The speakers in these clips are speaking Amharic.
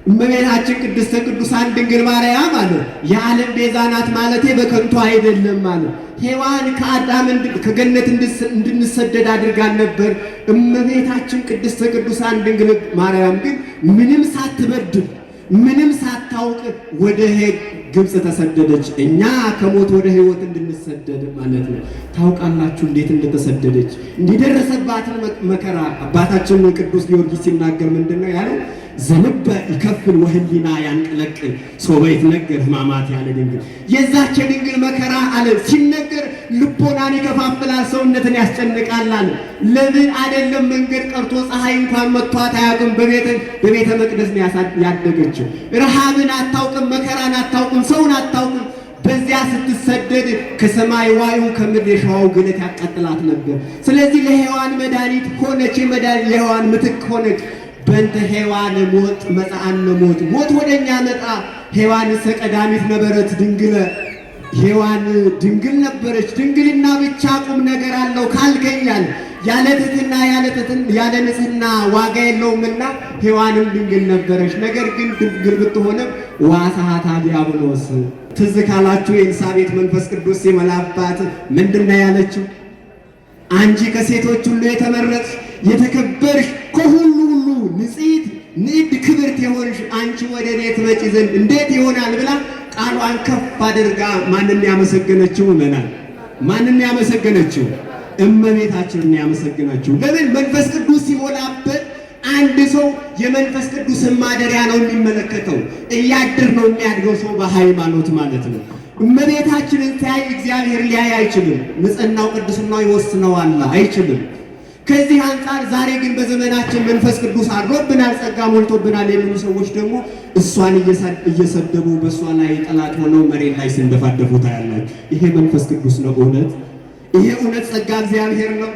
እመቤታችን ቅድስተ ቅዱሳን ድንግል ማርያም አለ የዓለም ቤዛ ናት ማለቴ በከንቱ አይደለም ማለት ሔዋን ከአዳም ከገነት እንድንሰደድ አድርጋን ነበር። እመቤታችን ቅድስተ ቅዱሳን ድንግል ማርያም ግን ምንም ሳትበድል ምንም ሳታውቅ ወደ ግብጽ ተሰደደች። እኛ ከሞት ወደ ሕይወት እንድንሰደድ ማለት ነው። ታውቃላችሁ እንዴት እንደተሰደደች እንዲደረሰባትን መከራ አባታችን ቅዱስ ጊዮርጊስ ሲናገር ምንድነው ያለው? ዘንበ ይከፍል ወህሊና ያንቀለቅል ሶበ ይትነገር ሕማማት ያለ ድንግል የዛች ድንግል መከራ አለ ሲነገር ልቦናን ይከፋፍላል፣ ሰውነትን ያስጨንቃል አለ። ለምን አይደለም መንገድ ቀርቶ ፀሐይ እንኳን መጥቷት አያውቅም። በቤተ መቅደስ ነው ያደገችው። ረሃብን አታውቅም፣ መከራን አታውቅም፣ ሰውን አታውቅም። በዚያ ስትሰደድ ከሰማይ ዋዩ ከምድር የሸዋው ግለት ያቃጥላት ነበር። ስለዚህ ለሔዋን መድኃኒት ሆነች፣ የሔዋን ምትክ ሆነች። በእንተ ሔዋን ሞት መጽአነ ሞት ወደኛ መጣ። ሔዋን ቀዳሚት ነበረት ድንግለ ሔዋን ድንግል ነበረች። ድንግልና ብቻ ቁም ነገር አለው ካልገኛል ያለ ትሕትና ያለ ንጽሕና ዋጋ የለውምና ሔዋንም ድንግል ነበረች። ነገር ግን ድንግል ብትሆንም ዋሳሃታ ዲያብሎስ ትዝ ካላችሁ የኤልሳቤጥ መንፈስ ቅዱስ ሲመላባት ምንድነው ያለችው? አንቺ ከሴቶች ሁሉ የተመረጥሽ የተከበርሽ ከሁሉ ሁሉ ንጽሕት ንዕድ ክብርት የሆንሽ አንቺ ወደ እኔ ትመጪ ዘንድ እንዴት ይሆናል ብላ ቃሏን ከፍ አድርጋ ማንን ያመሰገነችው? ማንን ያመሰገነችው? እመቤታችንን ያመሰገነችው። ለምን? መንፈስ ቅዱስ ሲሞላበት አንድ ሰው የመንፈስ ቅዱስን ማደሪያ ነው የሚመለከተው። እያድር ነው የሚያድገው ሰው በሃይማኖት ማለት ነው። እመቤታችንን ሲያይ እግዚአብሔር ሊያይ አይችልም። ንጽሕናው ቅዱስናው ይወስነዋል፣ አይችልም። ከዚህ አንጻር ዛሬ ግን በዘመናችን መንፈስ ቅዱስ አድሮብናል፣ ጸጋ ሞልቶብናል የሚሉ ሰዎች ደግሞ እሷን እየሰደቡ በእሷ ላይ ጠላት ሆነው መሬት ላይ ሲንደፋደፉ ታያላችሁ። ይሄ መንፈስ ቅዱስ ነው እውነት? ይሄ እውነት ጸጋ እግዚአብሔር ነው?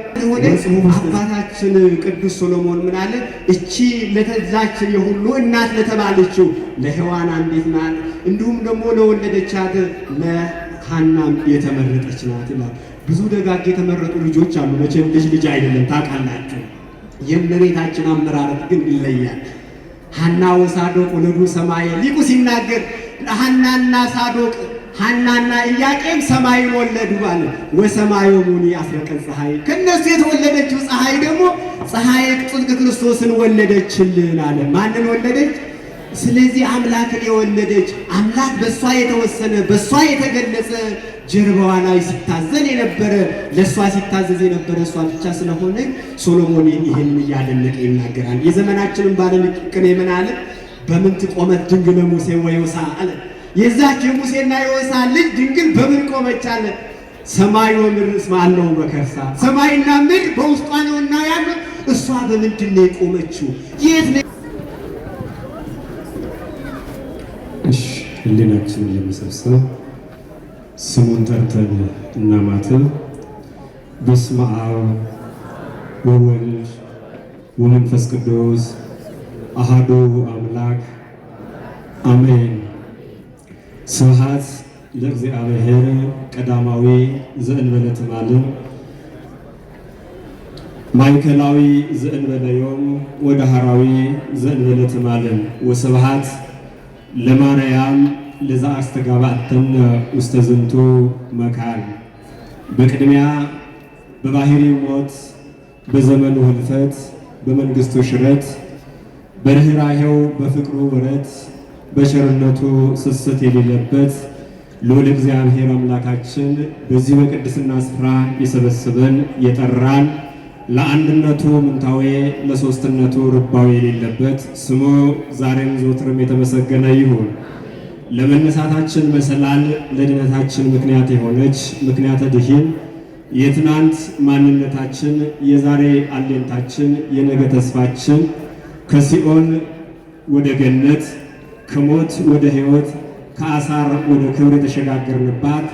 አባታችን ቅዱስ ሶሎሞን ምን አለ? እቺ ለተዛች የሁሉ እናት ለተባለችው ለሔዋን አንዲት ናት፣ እንዲሁም ደግሞ ለወለደቻት ለሐናም የተመረጠች ናት ይላል። ብዙ ደጋግ የተመረጡ ልጆች አሉ። መቼም ልጅ አይደለም ታውቃላችሁ። የእመቤታችን አመራረት ግን ይለያል። ሐና ወሳዶቅ ወለዱ ሰማይ ሊቁ ሲናገር ሐናና ሳዶቅ ሐናና ኢያቄም ሰማይን ወለዱ አለ። ወሰማዩ ሙኒ አስረቀ ፀሐይ ከነሱ የተወለደችው ፀሐይ ደግሞ ፀሐይ ጽድቅ ክርስቶስን ወለደችልን አለ። ማንን ወለደች? ስለዚህ አምላክን የወለደች አምላክ በሷ የተወሰነ በሷ የተገለጸ ጀርባዋ ላይ ሲታዘን የነበረ ለሷ ሲታዘዝ የነበረ እሷ ብቻ ስለሆነ ሶሎሞን ይህን እያደነቀ ይናገራል። የዘመናችንን ባለቅኔ ምን አለ? በምን ትቆመት ድንግል ሙሴ ወዮሳ አለ። የዛች የሙሴና የዮሳ ልጅ ድንግል በምን ቆመች አለ? ሰማይ ወምድር ማነው በከርሳ ሰማይና ምድር በውስጧ ነውና ያለ እሷ በምንድን ነው የቆመችው? የት ነው? እሺ ህሊናችንን ለመሰብሰብ ስሙን ጠርተን እናማትም። በስመ አብ ወወልድ ወመንፈስ ቅዱስ አሐዱ አምላክ አሜን። ስብሐት ለእግዚአብሔር ቀዳማዊ ዘእንበለ ትማልም ማእከላዊ ዘእንበለ ዮም ወዳህራዊ ዘእንበለ ትማልም ወስብሐት ለማርያም ለዛ አስተጋባተን ውስተ ዝንቱ መካን። በቅድሚያ በባህሪው ሞት በዘመኑ ህልፈት በመንግስቱ ሽረት በርኅራኄው በፍቅሩ ወረት በቸርነቱ ስስት የሌለበት ልዑል እግዚአብሔር አምላካችን በዚህ በቅድስና ስፍራ የሰበሰበን የጠራን ለአንድነቱ ምንታዌ ለሶስትነቱ ርባዌ የሌለበት ስሙ ዛሬም ዘወትርም የተመሰገነ ይሁን። ለመነሳታችን መሰላል ለድነታችን ምክንያት የሆነች ምክንያተ ድኂን የትናንት ማንነታችን የዛሬ አለኝታችን የነገ ተስፋችን ከሲኦል ወደ ገነት ከሞት ወደ ሕይወት ከአሳር ወደ ክብር የተሸጋገርንባት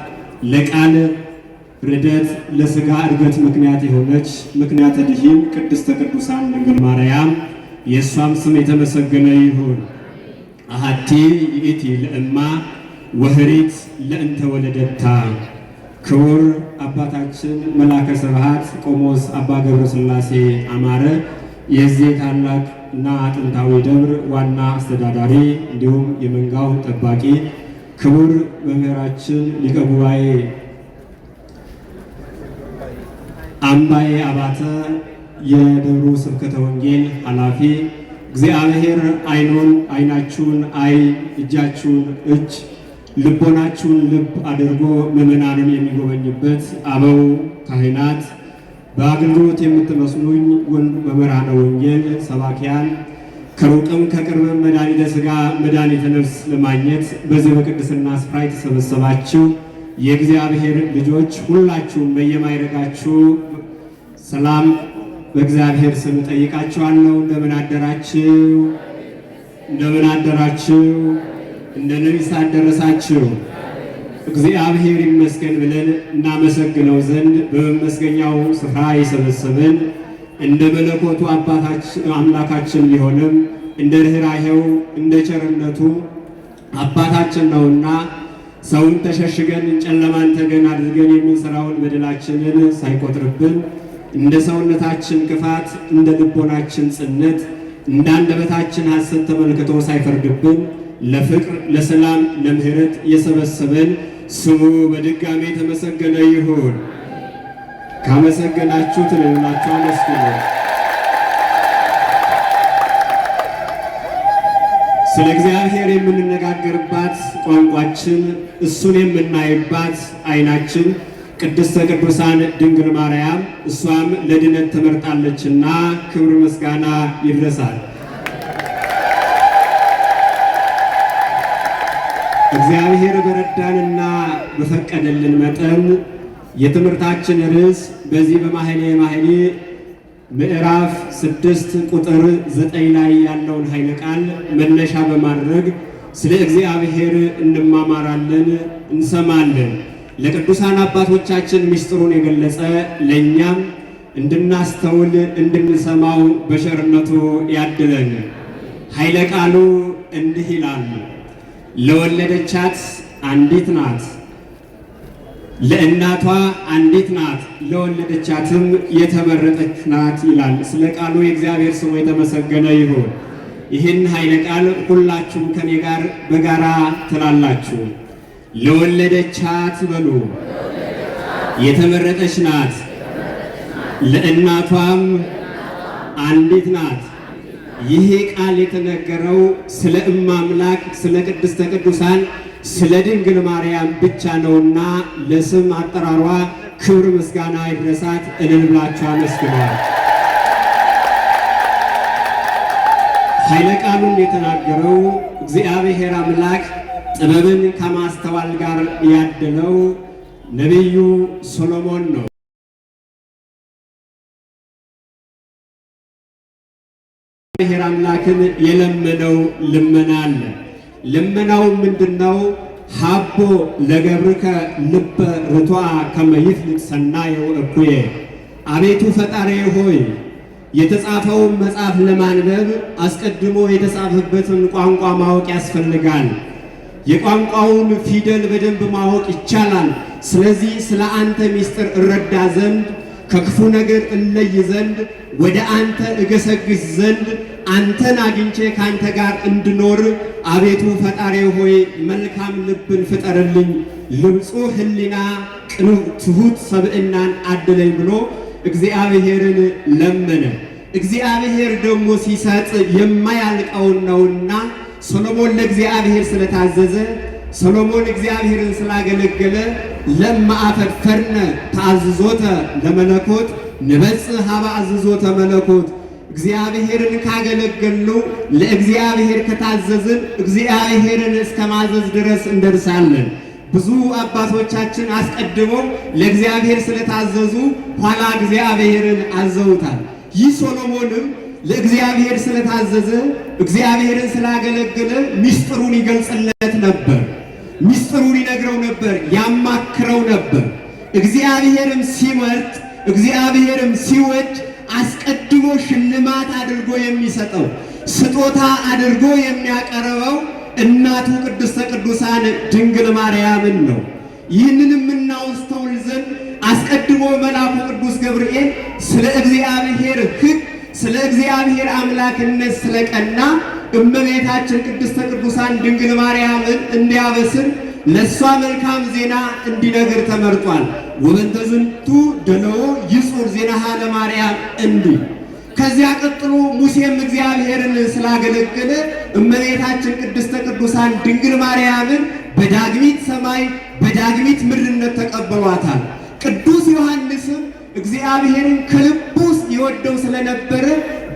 ለቃል ርደት ለሥጋ እድገት ምክንያት የሆነች ምክንያተ ድኂን ቅድስተ ቅዱሳን ድንግል ማርያም የእሷም ስም የተመሰገነ ይሁን። አሐቲ ይእቲ ለእማ ወህሪት ለእንተ ወለደታ። ክቡር አባታችን መላከ ስብሐት ቆሞስ አባ ገብረ ሥላሴ አማረ የዚህ ታላቅ እና ጥንታዊ ደብር ዋና አስተዳዳሪ እንዲሁም የመንጋው ጠባቂ ክቡር መምህራችን ሊቀ ጉባኤ አምባዬ አባተ የደብሩ ስብከተ ወንጌል ኃላፊ፣ እግዚአብሔር አይናችሁን አይን እጃችሁን እጅ ልቦናችሁን ልብ አድርጎ ምዕመናንን የሚጎበኝበት አበው ካህናት፣ በአገልግሎት የምትመስሉኝ መምህራነ ወንጌል ሰባኪያን፣ ከሩቅም ከቅርብም መድኃኒተ ሥጋ መድኃኒተ ነፍስ ለማግኘት በዚህ በቅድስና ስፍራ የተሰበሰባችሁ የእግዚአብሔር ልጆች ሁላችሁም በየማይረጋችሁ ሰላም በእግዚአብሔር ስም ጠይቃችኋለሁ። እንደምን አደራችሁ? እንደምን አደራችሁ? እንደምን አደረሳችሁ? እግዚአብሔር ይመስገን ብለን እናመሰግነው ዘንድ በመመስገኛው ስፍራ የሰበሰበን እንደ መለኮቱ አምላካችን ቢሆንም እንደ ርኅራኄው እንደ ቸርነቱ አባታችን ነውና ሰውን ተሸሽገን ጨለማን ተገን አድርገን የምንሰራውን በደላችንን ሳይቆጥርብን እንደ ሰውነታችን ክፋት እንደ ልቦናችን ጽነት እንደ አንደበታችን ሐሰት ተመልክቶ ሳይፈርድብን ለፍቅር ለሰላም ለምህረት የሰበሰበን ስሙ በድጋሜ የተመሰገነ ይሁን። ካመሰገናችሁት ለሌላችሁ አመስግኑ። ስለ እግዚአብሔር የምንነጋገርባት ቋንቋችን፣ እሱን የምናይባት ዓይናችን ቅድስተ ቅዱሳን ድንግል ማርያም እሷም ለድነት ተመርጣለችና ክብር ምስጋና ይድረሳል። እግዚአብሔር በረዳንና በፈቀደልን መጠን የትምህርታችን ርዕስ በዚህ በማኅሌየ መኃልይ ምዕራፍ 6 ቁጥር 9 ላይ ያለውን ኃይለ ቃል መነሻ በማድረግ ስለ እግዚአብሔር እንማማራለን፣ እንሰማለን። ለቅዱሳን አባቶቻችን ምስጢሩን የገለጸ ለእኛም እንድናስተውል እንድንሰማው በቸርነቱ ያድለን። ኃይለ ቃሉ እንዲህ ይላል። ለወለደቻት አንዲት ናት፣ ለእናቷ አንዲት ናት፣ ለወለደቻትም የተመረጠች ናት ይላል። ስለ ቃሉ የእግዚአብሔር ስሙ የተመሰገነ ይሁን። ይህን ኃይለ ቃል ሁላችሁም ከኔ ጋር በጋራ ትላላችሁ። ለወለደቻት በሉ። የተመረጠች ናት፣ ለእናቷም አንዲት ናት። ይሄ ቃል የተነገረው ስለ እማምላክ ስለ ቅድስተ ቅዱሳን ስለ ድንግል ማርያም ብቻ ነውና ለስም አጠራሯ ክብር ምስጋና ይድረሳት። እልል ብላችሁ አመስግኗል። ኃይለ ቃሉን የተናገረው እግዚአብሔር አምላክ ጥበብን ከማስተዋል ጋር ያደለው ነቢዩ ሶሎሞን ነው። እግዚአብሔር አምላክን የለመነው ልመና አለ። ልመናው ምንድነው? ሀቦ ለገብርከ ልበ ርቱዐ ከመ ይፍልጥ ሰናየው እኩየ። አቤቱ ፈጣሪ ሆይ የተጻፈውን መጽሐፍ ለማንበብ አስቀድሞ የተጻፈበትን ቋንቋ ማወቅ ያስፈልጋል። የቋንቋውን ፊደል በደንብ ማወቅ ይቻላል። ስለዚህ ስለ አንተ ምስጢር እረዳ ዘንድ ከክፉ ነገር እለይ ዘንድ ወደ አንተ እገሰግስ ዘንድ አንተን አግኝቼ ካንተ ጋር እንድኖር አቤቱ ፈጣሪ ሆይ መልካም ልብን ፍጠርልኝ፣ ልብፁዕ ሕሊና ቅኑ ትሑት ሰብእናን አድለኝ ብሎ እግዚአብሔርን ለመነ። እግዚአብሔር ደግሞ ሲሰጥ የማያልቀውን ነውና ሰሎሞን ለእግዚአብሔር ስለታዘዘ ሰሎሞን እግዚአብሔርን ስላገለገለ ለማአፈርነ ተአዝዞተ ለመለኮት ንበጽሕ ሀበ አዝዞተ መለኮት። እግዚአብሔርን ካገለገልኑ ለእግዚአብሔር ከታዘዝን እግዚአብሔርን እስከ ማዘዝ ድረስ እንደርሳለን። ብዙ አባቶቻችን አስቀድመው ለእግዚአብሔር ስለታዘዙ ኋላ እግዚአብሔርን አዘውታል። ይህ ሶሎሞንም ለእግዚአብሔር ስለታዘዘ እግዚአብሔርን ስላገለገለ ምስጢሩን ይገልጽለት ነበር፣ ምስጢሩን ይነግረው ነበር፣ ያማክረው ነበር። እግዚአብሔርም ሲመርጥ እግዚአብሔርም ሲወድ አስቀድሞ ሽልማት አድርጎ የሚሰጠው ስጦታ አድርጎ የሚያቀርበው እናቱ ቅድስተ ቅዱሳን ድንግል ማርያምን ነው። ይህንንም እናስተውል ዘንድ አስቀድሞ መልአኩ ቅዱስ ገብርኤል ስለ እግዚአብሔር ሕግ ስለ እግዚአብሔር አምላክነት ስለቀና እመቤታችን ቅድስተ ቅዱሳን ድንግል ማርያምን እንዲያበስር ለሷ መልካም ዜና እንዲነግር ተመርጧል። ወበንተ ዝንቱ ደለዎ ይጹር ዜናሃ ለማርያም እንዲህ። ከዚያ ቀጥሎ ሙሴም እግዚአብሔርን ስላገለገለ እመቤታችን ቅድስተ ቅዱሳን ድንግል ማርያምን በዳግሚት ሰማይ በዳግሚት ምድርነት ተቀበሏታል። ቅዱስ ዮሐንስም እግዚአብሔርን ከልቡ ይወደው ስለነበረ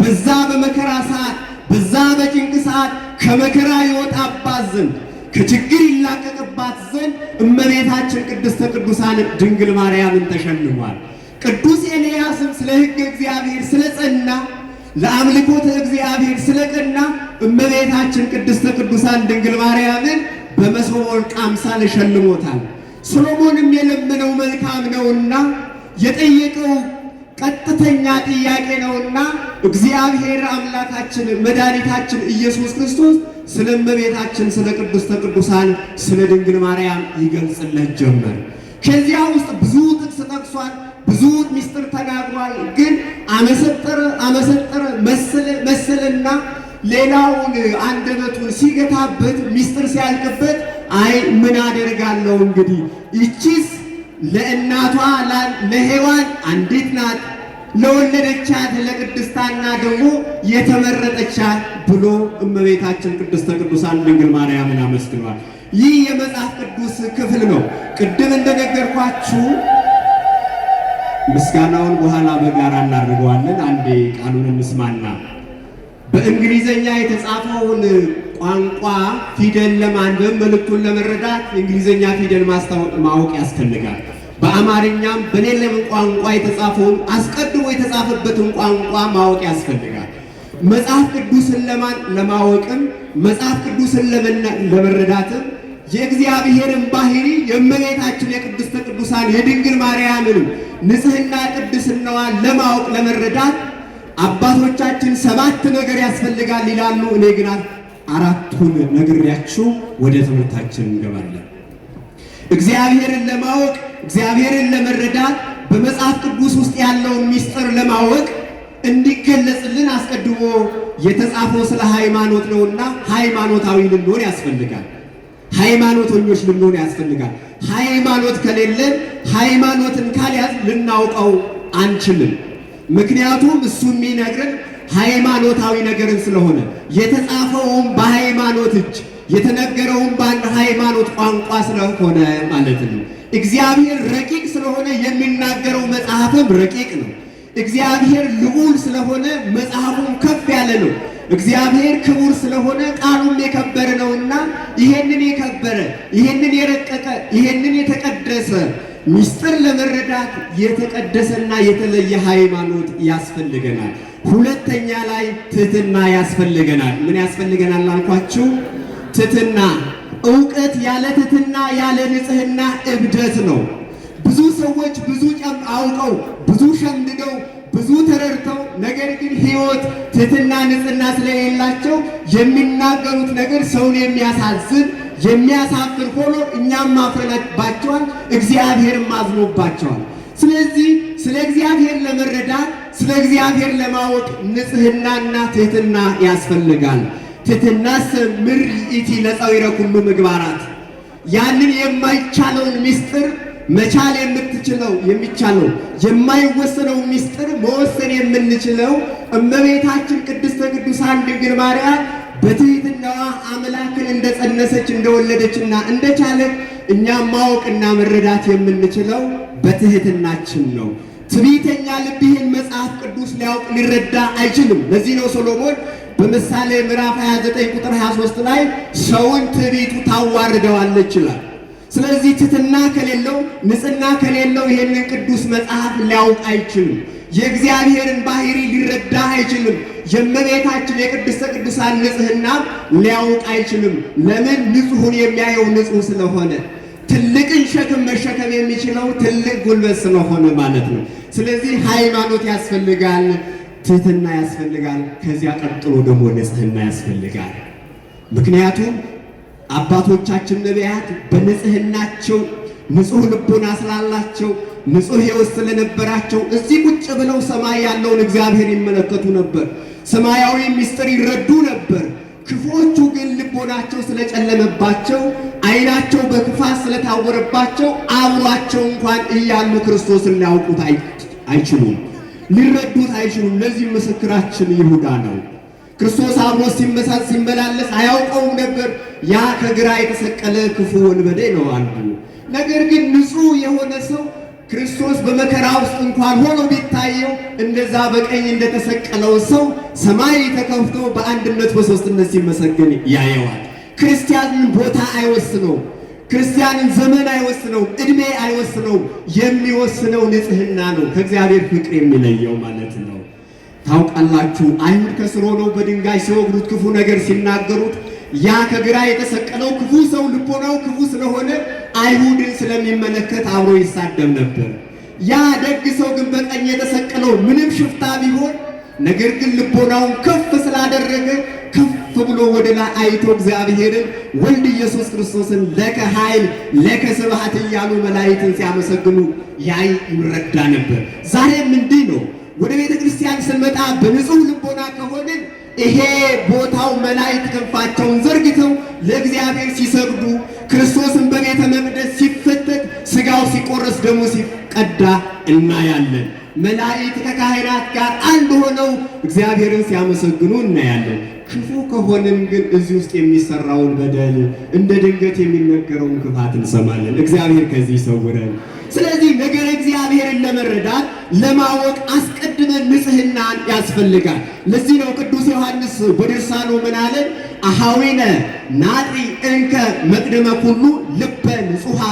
በዛ በመከራ ሰዓት በዛ በጭንቅ ሰዓት ከመከራ ይወጣባት ዘንድ ከችግር ይላቀቅባት ዘንድ እመቤታችን ቅድስተ ቅዱሳን ድንግል ማርያምን ተሸልሟል። ቅዱስ ኤልያስም ስለ ሕግ እግዚአብሔር ስለጸና ለአምልኮተ እግዚአብሔር ስለቀና እመቤታችን ቅድስተ ቅዱሳን ድንግል ማርያምን በመሶበ ወርቅ አምሳል ሸልሞታል። ሰሎሞንም የለመነው መልካም ነውና የጠየቀው ቀጥተኛ ጥያቄ ነውና እግዚአብሔር አምላካችን መድኃኒታችን ኢየሱስ ክርስቶስ ስለ እመቤታችን ስለ ቅድስተ ቅዱሳን ስለ ድንግል ማርያም ይገልጽለት ጀመር። ከዚያ ውስጥ ብዙ ጥቅስ ጠቅሷል፣ ብዙ ምስጢር ተናግሯል። ግን አመሰጠረ መሰለና ሌላውን አንደበቱን ሲገታበት ምስጢር ሲያልቅበት አይ ምን አደርጋለሁ እንግዲህ ይቺስ ለእናቷ ለሔዋን አንዲት ናት፣ ለወለደቻት ለቅድስታና ደግሞ የተመረጠቻት ብሎ እመቤታችን ቅድስተ ቅዱሳን ድንግል ማርያምን አመስግኗል። ይህ የመጽሐፍ ቅዱስ ክፍል ነው። ቅድም እንደነገርኳችሁ ምስጋናውን በኋላ በጋራ እናደርገዋለን። አንዴ ቃሉን እንስማና በእንግሊዘኛ የተጻፈውን ቋንቋ ፊደል ለማንበብ መልእክቱን ለመረዳት የእንግሊዘኛ ፊደል ማወቅ ያስፈልጋል። በአማርኛም በሌላም ቋንቋ የተጻፈውን አስቀድሞ የተጻፈበትን ቋንቋ ማወቅ ያስፈልጋል። መጽሐፍ ቅዱስን ለማወቅም መጽሐፍ ቅዱስን ለመረዳትም የእግዚአብሔርን ባህሪ የእመቤታችን የቅድስተ ቅዱሳን የድንግል ማርያምን ንጽሕና ቅድስናዋን ለማወቅ ለመረዳት አባቶቻችን 7 ነገር ያስፈልጋል ይላሉ። እኔ ግን 4ቱን ነግሬያችሁ ወደ ትምህርታችን እንገባለን። እግዚአብሔርን ለማወቅ እግዚአብሔርን ለመረዳት በመጽሐፍ ቅዱስ ውስጥ ያለውን ምስጢር ለማወቅ እንዲገለጽልን አስቀድሞ የተጻፈው ስለ ሃይማኖት ነውና ሃይማኖታዊ ልንሆን ያስፈልጋል። ሃይማኖተኞች ልንሆን ያስፈልጋል። ሃይማኖት ከሌለን ሃይማኖትን ካልያዝ ልናውቀው አንችልም። ምክንያቱም እሱ የሚነግረን ሃይማኖታዊ ነገርን ስለሆነ የተጻፈውም በሃይማኖት እጅ የተነገረውም በአንድ ሃይማኖት ቋንቋ ስለሆነ ማለት ነው። እግዚአብሔር ረቂቅ ስለሆነ የሚናገረው መጽሐፍም ረቂቅ ነው። እግዚአብሔር ልዑል ስለሆነ መጽሐፉም ከፍ ያለ ነው። እግዚአብሔር ክቡር ስለሆነ ቃሉም የከበረ ነውና ይሄንን የከበረ ይሄንን የረቀቀ ይሄንን የተቀደሰ ምስጢር ለመረዳት የተቀደሰና የተለየ ሃይማኖት ያስፈልገናል። ሁለተኛ ላይ ትህትና ያስፈልገናል። ምን ያስፈልገናል አልኳችሁ? ትህትና። ዕውቀት ያለ ትህትና ያለ ንጽሕና እብደት ነው። ብዙ ሰዎች ብዙ አውቀው ብዙ ሸምድደው ብዙ ተረድተው ነገር ግን ሕይወት ትህትና ንጽሕና ስለሌላቸው የሚናገሩት ነገር ሰውን የሚያሳዝን የሚያሳፍር ሆኖ እኛም ማፍረባቸዋል፣ እግዚአብሔርም አዝኖባቸዋል። ስለዚህ ስለ እግዚአብሔር ለመረዳት ስለ እግዚአብሔር ለማወቅ ንጽሕናና ትህትና ያስፈልጋል። ትህትናስ ምርኢቲ ለፀዊረ ኩሉ ምግባራት፣ ያንን የማይቻለውን ምስጢር መቻል የሚቻለው የማይወሰነው ምስጢር መወሰን የምንችለው እመቤታችን ቅድስተ ቅዱሳን ድንግል ማርያም በትህትናዋ አምላክን እንደጸነሰች እንደወለደችና እንደቻለች እኛም ማወቅና መረዳት የምንችለው በትህትናችን ነው። ትዕቢተኛ ልብ ይህን መጽሐፍ ቅዱስ ሊያውቅ ሊረዳ አይችልም። ለዚህ ነው ሶሎሞን በምሳሌ ምዕራፍ 29 ቁጥር 23 ላይ ሰውን ትዕቢቱ ታዋርደዋለች ይላል። ስለዚህ ትህትና ከሌለው ንጽሕና ከሌለው ይህንን ቅዱስ መጽሐፍ ሊያውቅ አይችልም። የእግዚአብሔርን ባህሪ ሊረዳ አይችልም። የእመቤታችን የቅድስተ ቅዱሳን ንጽሕና ሊያውቅ አይችልም። ለምን? ንጹሑን የሚያየው ንጹሕ ስለሆነ፣ ትልቅን ሸክም መሸከም የሚችለው ትልቅ ጉልበት ስለሆነ ማለት ነው። ስለዚህ ሃይማኖት ያስፈልጋል፣ ትህትና ያስፈልጋል። ከዚያ ቀጥሎ ደግሞ ንጽሕና ያስፈልጋል። ምክንያቱም አባቶቻችን ነቢያት በንጽሕናቸው ንጹሕ ልቦና ስላላቸው ንጹሕ ሕይወት ስለነበራቸው እዚህ ቁጭ ብለው ሰማይ ያለውን እግዚአብሔር ይመለከቱ ነበር። ሰማያዊ ምስጢር ይረዱ ነበር። ክፉዎቹ ግን ልቦናቸው ስለጨለመባቸው፣ ዓይናቸው በክፋት ስለታወረባቸው አብሯቸው እንኳን እያሉ ክርስቶስን ሊያውቁት አይችሉም፣ ሊረዱት አይችሉም። ለዚህ ምስክራችን ይሁዳ ነው። ክርስቶስ አብሮ ሲመላለስ አያውቀውም ነበር። ያ ከግራ የተሰቀለ ክፉ ወንበዴ ነው አንዱ። ነገር ግን ንጹሕ የሆነ ሰው ክርስቶስ በመከራ ውስጥ እንኳን ሆኖ ቢታየው እንደዛ በቀኝ እንደተሰቀለው ሰው ሰማይ ተከፍቶ በአንድነት በሦስትነት ሲመሰገን ያየዋል። ክርስቲያንን ቦታ አይወስነው፣ ክርስቲያንን ዘመን አይወስነው፣ ዕድሜ አይወስነው። የሚወስነው ንጽሕና ነው፣ ከእግዚአብሔር ፍቅር የሚለየው ማለት ነው። ታውቃላችሁ፣ አይሁድ ከስር ሆነው በድንጋይ ሲወግሩት፣ ክፉ ነገር ሲናገሩት፣ ያ ከግራ የተሰቀለው ክፉ ሰው ልቦናው ክፉ ስለሆነ አይሁድን ስለሚመለከት አብሮ ይሳደብ ነበር። ያ ደግ ሰው ግን በቀኝ የተሰቀለው ምንም ሽፍታ ቢሆን ነገር ግን ልቦናውን ከፍ ስላደረገ ከፍ ብሎ ወደ ላይ አይቶ እግዚአብሔርን ወልድ ኢየሱስ ክርስቶስን ለከ ኃይል ለከ ስብሐት እያሉ መላእክትን ሲያመሰግኑ ያይ ይረዳ ነበር። ዛሬም እንዲህ ነው። ወደ ቤተ ክርስቲያን ስንመጣ በንጹሕ ልቦና ከሆንን ይሄ ቦታው መላእክት ክንፋቸውን ዘርግተው ለእግዚአብሔር ሲሰግዱ፣ ክርስቶስን በቤተ መቅደስ ሲፈተት፣ ሥጋው ሲቆረስ፣ ደሙ ሲቀዳ እናያለን። መላእክት ከካህናት ጋር አንድ ሆነው እግዚአብሔርን ሲያመሰግኑ እናያለን። ክፉ ከሆንን ግን እዚህ ውስጥ የሚሰራውን በደል፣ እንደ ድንገት የሚነገረውን ክፋት እንሰማለን። እግዚአብሔር ከዚህ ይሰውረን። ስለዚህ ነገር እግዚአብሔርን ለመረዳት ለማወቅ አስቀድመን ንጽሕናን ያስፈልጋል። ለዚህ ነው ቅዱስ ዮሐንስ በድርሳኑ ምን አለን? አሃዊነ ናጥሪ እንከ መቅደመ ኩሉ ልበ ንጹሐ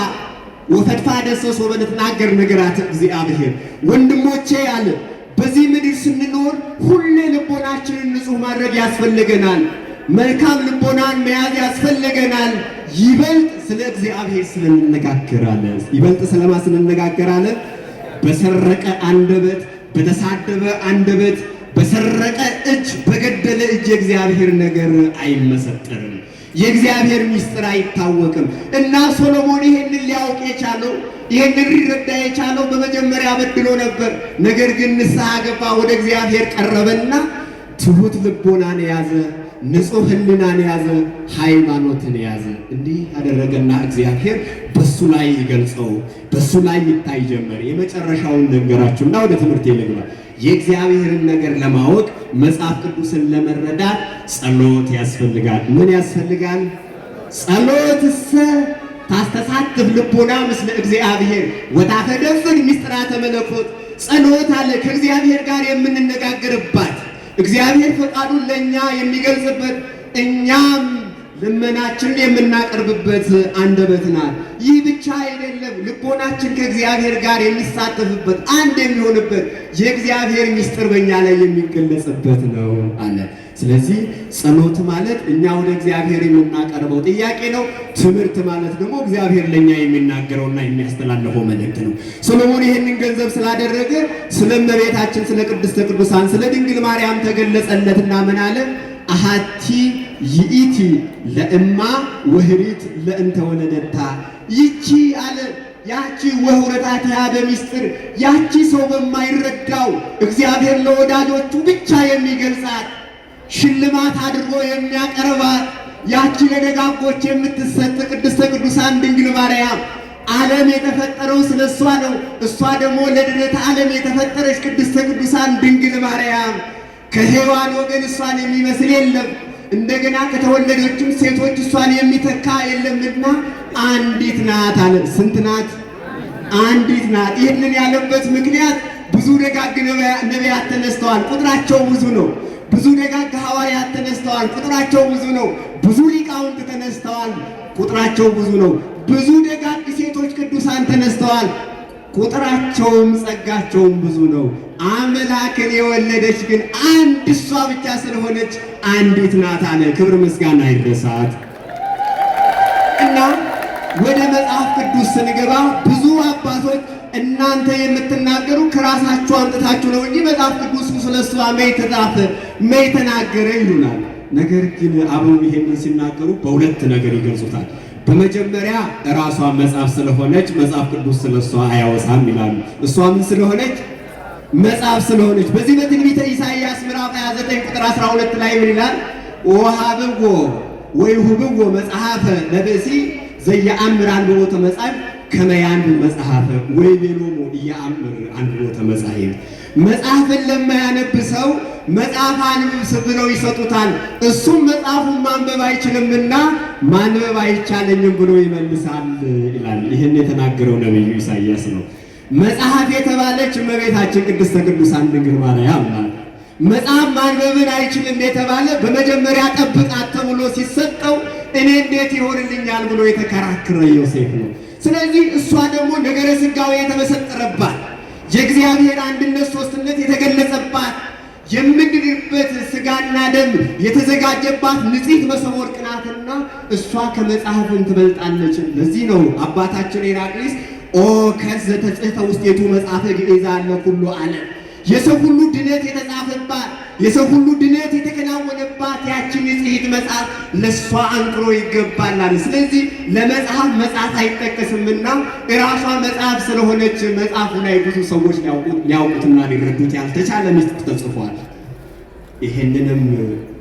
ወፈድፋደ ሰሶ በልትናገር ነገራት እግዚአብሔር። ወንድሞቼ አለ በዚህ ምድር ስንኖር ሁሌ ልቦናችንን ንጹሕ ማድረግ ያስፈልገናል። መልካም ልቦናን መያዝ ያስፈልገናል። ይበልጥ ስለ እግዚአብሔር ስለንነጋገራለን። ይበልጥ ስለማ ስለንነጋገራለን? በሰረቀ አንደበት፣ በተሳደበ አንደበት፣ በሰረቀ እጅ፣ በገደለ እጅ የእግዚአብሔር ነገር አይመሰጠርም። የእግዚአብሔር ምስጢር አይታወቅም። እና ሶሎሞን ይሄንን ሊያውቅ የቻለው ይሄንን ሊረዳ የቻለው በመጀመሪያ በድሎ ነበር። ነገር ግን ንስሐ ገባ፣ ወደ እግዚአብሔር ቀረበና ትሁት ልቦናን ያዘ፣ ንጹሕ ሕሊናን ያዘ፣ ሃይማኖትን ያዘ። እንዲህ አደረገና እግዚአብሔር በሱ ላይ ይገልጸው፣ በሱ ላይ ይታይ ጀመር። የመጨረሻውን ነገራችሁና ወደ ትምህርት ልግባ። የእግዚአብሔርን ነገር ለማወቅ መጽሐፍ ቅዱስን ለመረዳት ጸሎት ያስፈልጋል። ምን ያስፈልጋል? ጸሎትሰ ታስተሳትፍ ልቦና ምስለ እግዚአብሔር ወታፈደፍን ምስጢራተ መለኮት። ጸሎት አለ ከእግዚአብሔር ጋር የምንነጋገርባት፣ እግዚአብሔር ፈቃዱን ለእኛ የሚገልጽበት፣ እኛም ልመናችንን የምናቀርብበት አንደበት ናት። ይህ ብቻ አይደለም፣ ልቦናችን ከእግዚአብሔር ጋር የሚሳተፍበት፣ አንድ የሚሆንበት፣ የእግዚአብሔር ምስጢር በእኛ ላይ የሚገለጽበት ነው አለ። ስለዚህ ጸሎት ማለት እኛ ወደ እግዚአብሔር የምናቀርበው ጥያቄ ነው። ትምህርት ማለት ደግሞ እግዚአብሔር ለእኛ የሚናገረውና የሚያስተላልፈው መልእክት ነው። ሰሎሞን ይህንን ገንዘብ ስላደረገ ስለ እመቤታችን ስለ ቅድስተ ቅዱሳን ስለ ድንግል ማርያም ተገለጸለትና ምን አለ? አሃቲ ይእቲ ለእማ ወህሪት ለእንተ ወለደታ። ይቺ አለ ያቺ ወሁረታት ያደ ምስጢር፣ ያቺ ሰው በማይረዳው እግዚአብሔር ለወዳጆቹ ብቻ የሚገልጻት ሽልማት አድርጎ የሚያቀርባት ያቺ ለደጋጎች የምትሰጥ ቅድስተ ቅዱሳን ድንግል ማርያም። ዓለም የተፈጠረው ስለ እሷ ነው። እሷ ደግሞ ለድኅነተ ዓለም የተፈጠረች ቅድስተ ቅዱሳን ድንግል ማርያም። ከሔዋን ወገን እሷን የሚመስል የለም። እንደገና ከተወለደችም ሴቶች እሷን የሚተካ የለምና አንዲት ናት አለ። ስንት ናት? አንዲት ናት። ይህንን ያለበት ምክንያት ብዙ ደጋግ ነቢያት ተነስተዋል፣ ቁጥራቸው ብዙ ነው። ብዙ ደጋግ ሐዋርያት ተነስተዋል፣ ቁጥራቸው ብዙ ነው። ብዙ ሊቃውንት ተነስተዋል፣ ቁጥራቸው ብዙ ነው። ብዙ ደጋግ ሴቶች ቅዱሳን ተነስተዋል፣ ቁጥራቸውም ጸጋቸውም ብዙ ነው። አምላክን የወለደች ግን አንድ እሷ ብቻ ስለሆነች አንዲት ናት አለ። ክብር ምስጋና ይድረሳት። እና ወደ መጽሐፍ ቅዱስ ስንገባ ብዙ አባቶች እናንተ የምትናገሩ ከራሳችሁ አምጥታችሁ ነው እንጂ መጽሐፍ ቅዱስ ስለሷ መይተጻፈ መይተናገረ ይሉናል። ነገር ግን አበው ይሄንን ሲናገሩ በሁለት ነገር ይገልጹታል። በመጀመሪያ ራሷ መጽሐፍ ስለሆነች መጽሐፍ ቅዱስ ስለሷ አያወሳም ይላሉ። እሷ ምን ስለሆነች? መጽሐፍ ስለሆነች። በዚህ በትንቢተ ኢሳይያስ ምዕራፍ 29 ቁጥር 12 ላይ ምን ይላል? ወሀብዎ ወይሁብዎ መጽሐፈ ለብእሲ ዘየአምር አንብቦተ መጽሐፍ ከመ ያንብብ መጽሐፈ ወይቤሎሙ ኢየአምር አንብቦተ መጽሐፍ። መጽሐፍን ለማያነብ ሰው መጽሐፍ አንብብ ብለው ይሰጡታል። እሱም መጽሐፉን ማንበብ አይችልምና ማንበብ አይቻለኝም ብሎ ይመልሳል ይላል። ይህን የተናገረው ነቢዩ ኢሳይያስ ነው። መጽሐፍ የተባለች እመቤታችን ቅድስተ ቅዱሳን ድንግል ማርያም ናት። መጽሐፍ ማንበብን አይችልም የተባለ በመጀመሪያ ጠብቃት ተብሎ ሲሰጠው እኔ እንዴት ይሆንልኛል ብሎ የተከራከረ ዮሴፍ ነው። ስለዚህ እሷ ደግሞ ነገረ ሥጋዌ የተመሰጠረባት የእግዚአብሔር አንድነት ሦስትነት የተገለጸባት የምንድንበት ሥጋና ደም የተዘጋጀባት ንጽሕት መሰወ ወርቅ ናትና እሷ ከመጽሐፍን ትበልጣለች። ለዚህ ነው አባታችን ሄራቅሊስ ኦ ከዘ ተጽሕፈ ውስቴቱ መጽሐፈ ግዕዝ አለ ኩሉ ዓለም፣ የሰው ሁሉ ድነት የተጻፈባት የሰው ሁሉ ድነት የተከናወነባት ያችን ንጽሕት መጽሐፍ ለሷ አንክሮ ይገባላል። ስለዚህ ለመጽሐፍ መጽሐፍ አይጠቀስምና እራሷ መጽሐፍ ስለሆነች መጽሐፉ ላይ ብዙ ሰዎች ሊያውቁትና ሊረዱት ያልተቻለ ምስጢር ተጽፏል። ይሄንንም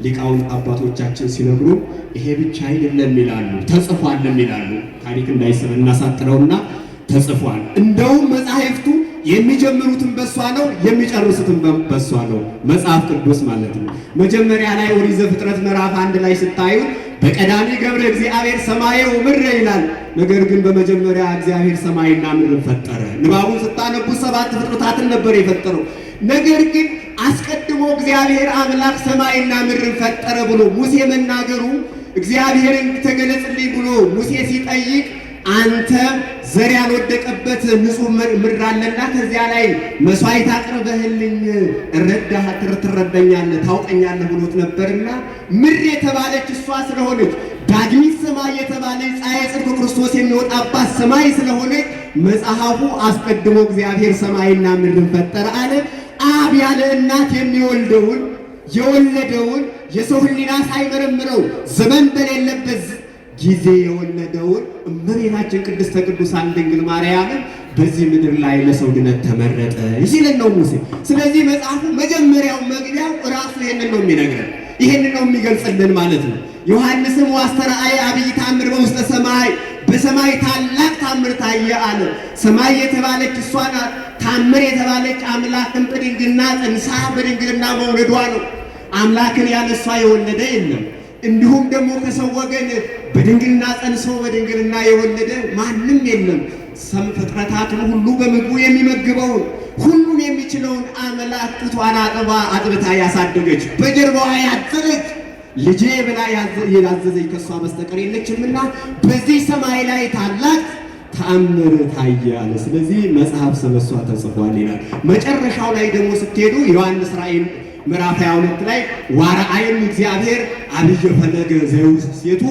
ሊቃውንት አባቶቻችን ሲነግሩ ይሄ ብቻ አይደለም ይላሉ፣ ተጽፏልም ይላሉ። ታሪክ እንዳይስብ እናሳጥረውና ተጽፏል። እንደውም መጻሕፍቱ የሚጀምሩትን በሷ ነው፣ የሚጨርሱትን በሷ ነው። መጽሐፍ ቅዱስ ማለት ነው። መጀመሪያ ላይ ኦሪት ዘፍጥረት ምዕራፍ 1 ላይ ስታዩ በቀዳሚ ገብረ እግዚአብሔር ሰማየ ወምድረ ይላል። ነገር ግን በመጀመሪያ እግዚአብሔር ሰማይና ምድርን ፈጠረ። ንባቡን ስታነቡ 7 ፍጥረታትን ነበር የፈጠረው። ነገር ግን አስቀድሞ እግዚአብሔር አምላክ ሰማይና ምድርን ፈጠረ ብሎ ሙሴ መናገሩ እግዚአብሔርን ተገለጽልኝ ብሎ ሙሴ ሲጠይቅ አንተ ዘር ያልወደቀበት ንጹህ ምድር አለና ከዚያ ላይ መስዋዕት አቅርበህልኝ ትረዳኛለህ ታውቀኛለህ ብሎት ነበርና ምድር የተባለች እሷ ስለሆነች ዳግሚት ሰማይ የተባለች ፀሐየ ጽድቅ ክርስቶስ የሚወጣባት ሰማይ ስለሆነች መጽሐፉ አስቀድሞ እግዚአብሔር ሰማይና ምድርን ፈጠረ አለ። አብ ያለ እናት የሚወልደውን የወለደውን የሰው ሕሊና ሳይመረምረው ዘመን በሌለበት ጊዜ የወለደውን እመቤታችን ቅድስተ ቅዱሳን ድንግል ማርያምን በዚህ ምድር ላይ ለሰው ድነት ተመረጠ ይሲልን ነው ሙሴ። ስለዚህ መጽሐፉ መጀመሪያው መግቢያው ራሱ ይሄንን ነው የሚነግረን፣ ይሄንን ነው የሚገልጽልን ማለት ነው። ዮሐንስም ዋስተርአየ አብይ ተአምር በውስተ ሰማይ፣ በሰማይ ታላቅ ታምር ታየ አለ። ሰማይ የተባለች እሷ ናት። ታምር የተባለች አምላክን በድንግልና ጸንሳ በድንግልና መውለዷ ነው። አምላክን ያለ እሷ የወለደ የለም። እንዲሁም ደግሞ ከሰው ወገን በድንግልና ጸንሶ በድንግልና የወለደ ማንም የለም። ፍጥረታትን ሁሉ በምግቡ የሚመግበውን ሁሉን የሚችለውን አምላክ ጡቷን አጥብታ ያሳደገች በጀርባዋ ያዘለች ልጄ ብላ ያዘዘች ከሷ በስተቀር የለችምና በዚህ ሰማይ ላይ ታላቅ ተአምር ታየ አለ። ስለዚህ መጽሐፍ ስለሷ ተጽፏል ይላል። መጨረሻው ላይ ደግሞ ስትሄዱ ዮሐንስ ራእይ ምዕራፍ 22 ላይ ዋረአይም እግዚአብሔር አብይ ፈለገ ዘውስቴቱ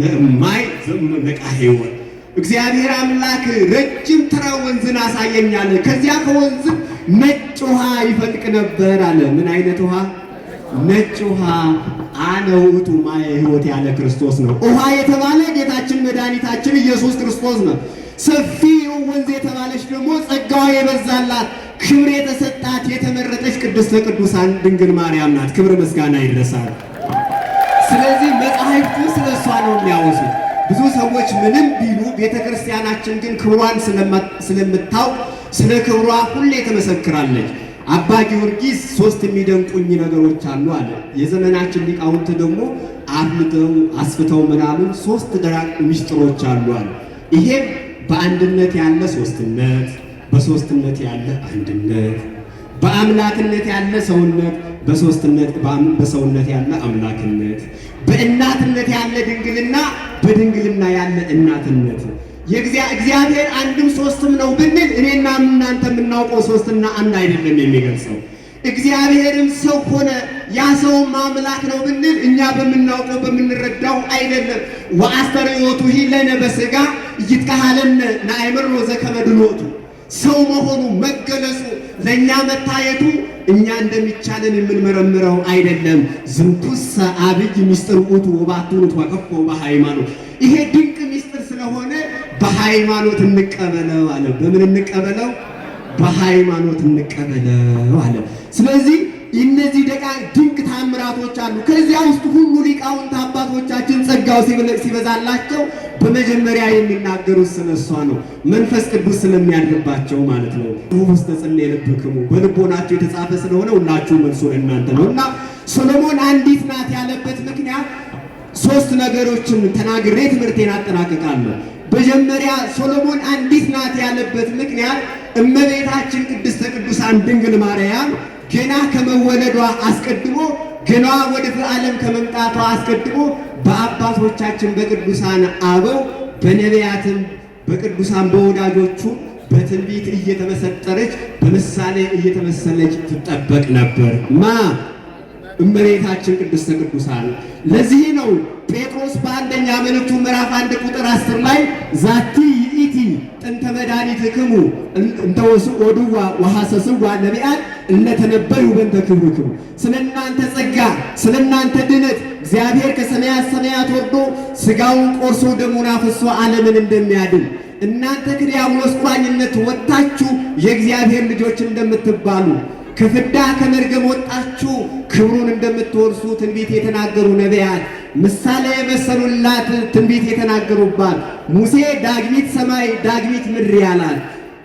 ነማይ ዘመነቃ ሕይወት እግዚአብሔር አምላክ ረጅም ተራ ወንዝን አሳየኛል። ከዚያ ከወንዝ ነጭ ውሃ ይፈልቅ ነበር አለ። ምን አይነት ውሃ? ነጭ ውሃ። አነ ውእቱ ማየ ሕይወት ያለ ክርስቶስ ነው። ውሃ የተባለ ጌታችን መድኃኒታችን ኢየሱስ ክርስቶስ ነው። ሰፊ ወንዝ የተባለች ደግሞ ጸጋዋ የበዛላት ክብር የተሰጣት የተመረጠች ቅድስተ ቅዱሳን ድንግል ማርያም ናት። ክብር ምስጋና ይድረሳል። ስለዚህ መጻሕፍቱ ስለ እሷ ነው የሚያወሱት። ብዙ ሰዎች ምንም ቢሉ ቤተ ክርስቲያናችን ግን ክብሯን ስለምታውቅ ስለ ክብሯ ሁሌ ትመሰክራለች። አባ ጊዮርጊስ 3 የሚደንቁኝ ነገሮች አሉ አለ። የዘመናችን ሊቃውንት ደግሞ አብልተው አስፍተው ምናሉ 3 ደራቅ ምስጢሮች አሉ አለ። ይሄም በአንድነት ያለ ሶስትነት፣ በሶስትነት ያለ አንድነት፣ በአምላክነት ያለ ሰውነት፣ በሰውነት ያለ አምላክነት፣ በእናትነት ያለ ድንግልና፣ በድንግልና ያለ እናትነት። እግዚአብሔር አንድም ሶስትም ነው ብንል እኔና እናንተ የምናውቀው ሶስትና አንድ አይደለም የሚገልጸው። እግዚአብሔርም ሰው ሆነ ያ ሰውም አምላክ ነው ብንል እኛ በምናውቀው በምንረዳው አይደለም። ወአስተርእዮቱ ለነ በሥጋ ይትካሃለነ ናእምሮ ዘከመ ድሎቱ ሰው መሆኑ መገለጹ ለእኛ መታየቱ እኛ እንደሚቻለን የምንመረምረው አይደለም። ዝንቱሰ አብይ ምስጢር ውእቱ ወባቱ ተወከፎ በሃይማኖት ይሄ ድንቅ ምስጢር ስለሆነ በሃይማኖት እንቀበለው አለ። በምን እንቀበለው? በሃይማኖት እንቀበለው አለ። ስለዚህ እነዚህ ድንቅ ታምራቶች አሉ። ከዚያ ውስጥ ሁሉ ሊቃውንት አባቶቻችን ጸጋው ሲበዛላቸው በመጀመሪያ የሚናገሩት ስለሷ ነው። መንፈስ ቅዱስ ስለሚያድርባቸው ማለት ነው። ውስጥ ተጸልየ ልብክሙ በልቦናቸው የተጻፈ ስለሆነ ሁላችሁ መልሶ እናንተ ነው እና ሰሎሞን አንዲት ናት ያለበት ምክንያት ሶስት ነገሮችን ተናግሬ ትምህርቴን አጠናቅቃለሁ። መጀመሪያ ሰሎሞን አንዲት ናት ያለበት ምክንያት እመቤታችን ቅድስተ ቅዱሳን ድንግል ማርያም ገና ከመወለዷ አስቀድሞ ገና ወደ ዓለም ከመምጣቷ አስቀድሞ በአባቶቻችን በቅዱሳን አበው በነቢያትም በቅዱሳን በወዳጆቹ በትንቢት እየተመሰጠረች በምሳሌ እየተመሰለች ትጠበቅ ነበር። እመቤታችን ቅድስተ ቅዱሳን። ለዚህ ነው ጴጥሮስ በአንደኛ መልእክቱ ምዕራፍ 1 ቁጥር 10 ላይ ዛቲ ይእቲ ጥንተ መድኃኒትክሙ እንተ ወስኦድዋ ወሐሰስዋ ነቢያት እለተነበዩ በእንተ ክብርክሙ። ስለ እናንተ ጸጋ ስለ እናንተ ድነት እግዚአብሔር ከሰማያት ሰማያት ወርዶ ሥጋውን ቆርሶ ደሙን አፍሶ ዓለምን እንደሚያድን እናንተ ከዲያብሎስ ቁራኝነት ወጥታችሁ የእግዚአብሔር ልጆች እንደምትባሉ ከፍዳ ከመርገም ወጣችሁ ክብሩን እንደምትወርሱ ትንቢት የተናገሩ ነቢያት ምሳሌ የመሰሉላት ትንቢት የተናገሩባት ሙሴ ዳግሚት ሰማይ ዳግሚት ምድር ያላት፣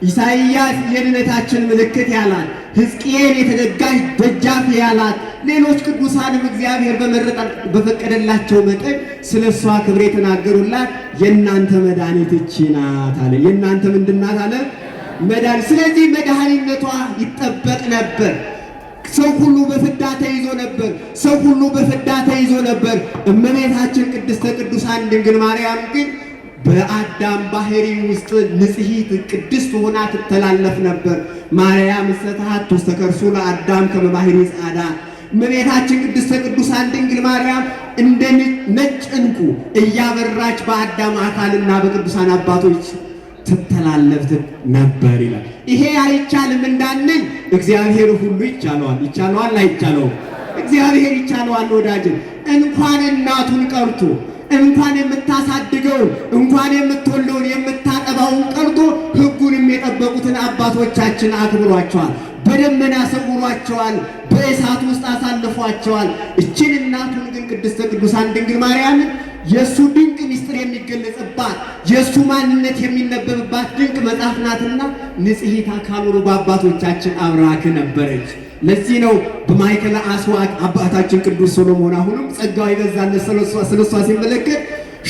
ኢሳይያስ የድነታችን ምልክት ያላት፣ ሕዝቅኤል የተዘጋች ደጃፍ ያላት፣ ሌሎች ቅዱሳንም እግዚአብሔር በፈቀደላቸው መጠን ስለ እሷ ክብር የተናገሩላት የእናንተ መድኃኒት እቺ ናት አለ። የእናንተ ምንድን ናት አለ? መድኃኒት። ስለዚህ መድኃኒነቷ ይጠበቅ ነበር። ሰው ሁሉ በፍዳ ተይዞ ነበር። ሰው ሁሉ በፍዳ ተይዞ ነበር። እመቤታችን ቅድስተ ቅዱሳን ድንግል ማርያም ግን በአዳም ባህሪ ውስጥ ንጽሕት ቅድስት ሆና ትተላለፍ ነበር። ማርያም እሰታት ውስጥ ተከርሱ ለአዳም ከመባህሪ ጻዳ። እመቤታችን ቅድስተ ቅዱሳን ድንግል ማርያም እንደ ነጭ ዕንቁ እያበራች በአዳም አካልና በቅዱሳን አባቶች ትተላለፍ ነበር ይላል። ይሄ አይቻልም እንዳንል እግዚአብሔር ሁሉ ይቻለዋል። ይቻለዋል አይቻለውም? እግዚአብሔር ይቻለዋል። ወዳጅ እንኳን እናቱን ቀርቶ እንኳን የምታሳድገውን እንኳን የምትወልደውን የምታጠባውን ቀርቶ ሕጉንም የጠበቁትን አባቶቻችን አክብሯቸዋል። በደመና ሰውሯቸዋል። በእሳት ውስጥ አሳልፏቸዋል። እችን እናቱን ግን ቅድስተ ቅዱሳን ድንግል ማርያምን የእሱ ድንቅ ምስጢር የሚገለጽባት የእሱ ማንነት የሚነበብባት ድንቅ መጽሐፍ ናትና ንጽሕት አካል ሆኖ በአባቶቻችን አብራክ ነበረች። ለዚህ ነው በማእከለ አስዋክ አባታችን ቅዱስ ሰሎሞን አሁንም ጸጋው ይበዛለት ስለሷ ሲመለከት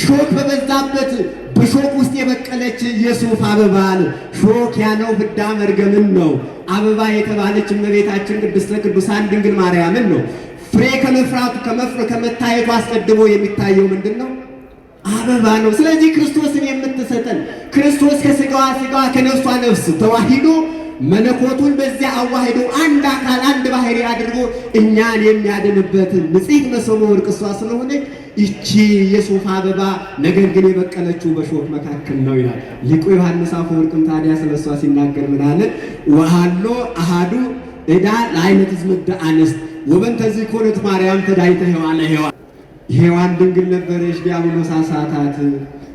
ሾክ በበዛበት በሾክ ውስጥ የበቀለች የሱፍ አበባ ነው። ሾክ ያለው ፍዳ መርገምን ነው። አበባ የተባለች እመቤታችን ቅድስተ ቅዱሳን ድንግል ማርያምን ነው። ፍሬ ከመፍራቱ ከመታየቱ አስቀድሞ የሚታየው ምንድን ነው? አበባ ነው። ስለዚህ ክርስቶስን የምትሰጠን ክርስቶስ ከሥጋዋ ሥጋ ከነፍሷ ነፍስ ተዋሂዶ መለኮቱን በዚያ አዋሂዶ አንድ አካል አንድ ባህሪ አድርጎ እኛን የሚያድንበትን ንጽሕት መሰሎ ወርቅ እሷ ስለሆነች ይቺ የሱፍ አበባ ነገር ግን የበቀለችው በሾህ መካከል ነው ይላል ሊቁ ዮሐንስ አፈወርቅም። ታዲያ ስለሷ ሲናገር ምን አለ? ወሃሎ አሃዱ ዕዳ ለዓይነት ዝምደ አንስት ወበንተዚህ ኮነት ማርያም ተዳይተ ሔዋን ለሔዋን። ሔዋን ድንግል ነበረች፣ ዲያብሎስ አሳታት።